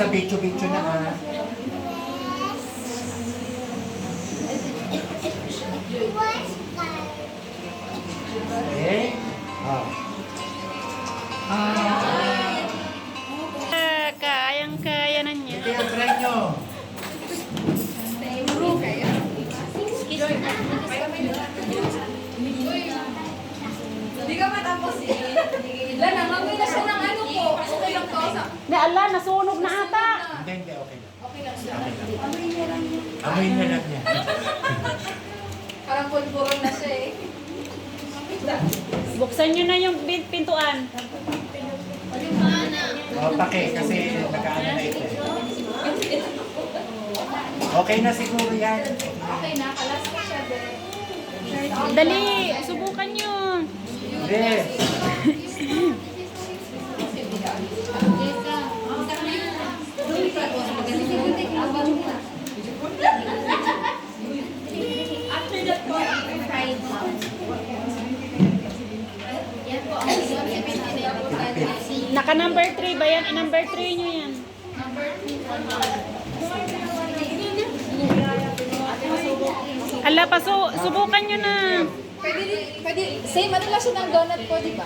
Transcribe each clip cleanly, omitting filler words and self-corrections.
sa bitcho-bitcho na ha. Okay? Kayang-kaya na niya. Kaya try nyo. Hindi ka matapos eh. Lan, nangamoy na siya ng ano po. Okay lang to. Na ala, nasunog na ata. Hindi, okay lang. Okay lang siya. Okay lang. Amoy na lang niya. Parang pulburon na siya eh. Buksan nyo na yung pintuan. Pake, kasi nag-ano na ito eh. Okay na siguro yan. Okay na, kalas na siya din. Dali, subukan nyo. Hindi. Naka number 3 ba yan? Number 3 nyo yan. Ala, subukan nyo na. Pwede, same ano lang siya ng donut po, di ba?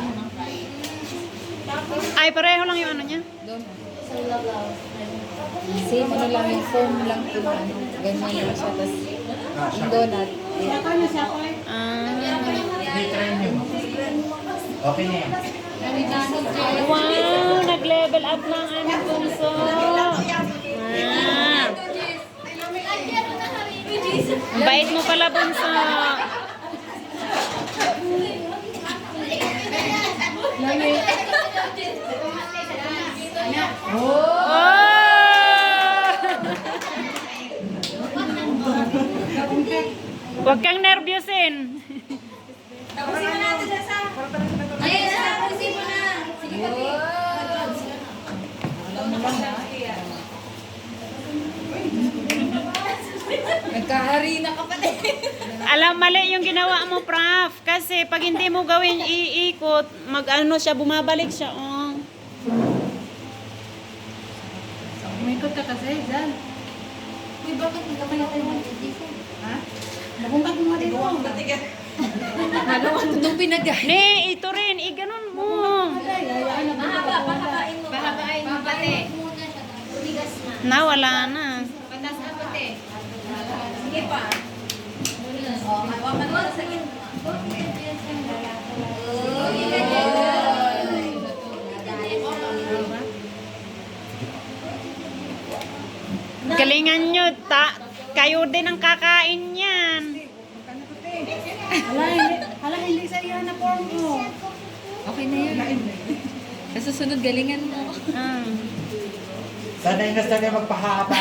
Ay, pareho lang yung ano niya. Same ano lang, yung foam lang po na ano. Ganyan lang siya, tapos yung donut. Hindi, try nyo. Okay na yan. Wow, nag-level up na ang aming bunso. Ang bait mo pala, bunso. Huwag kang nervyosin. Tapusin mo natin siya sa... Ayun na, tapusin mo na. Sige pati. Nagkahari na ka pati. Alam, mali yung ginawa mo, Prof. Kasi pag hindi mo gawin iikot, mag-ano siya, bumabalik siya. Oh. Umikot ka kasi, dyan. Uy, bakit hindi ka kaya tayo mag-dito? Ha? Nabumbag mo dito. Nung pinagay. Ne, ito rin. Iganon mo. Pahabain mo. Pahabain mo pati. Nawala na. Patas na pati. Sige pa. O, hawakan mo sa gitna. Galingan nyo. Kayo din ang kakain yan. Hala, hindi sa iyo na form mo. Okay na yan. Sa susunod galingan mo. Sanay na sanay magpahaba.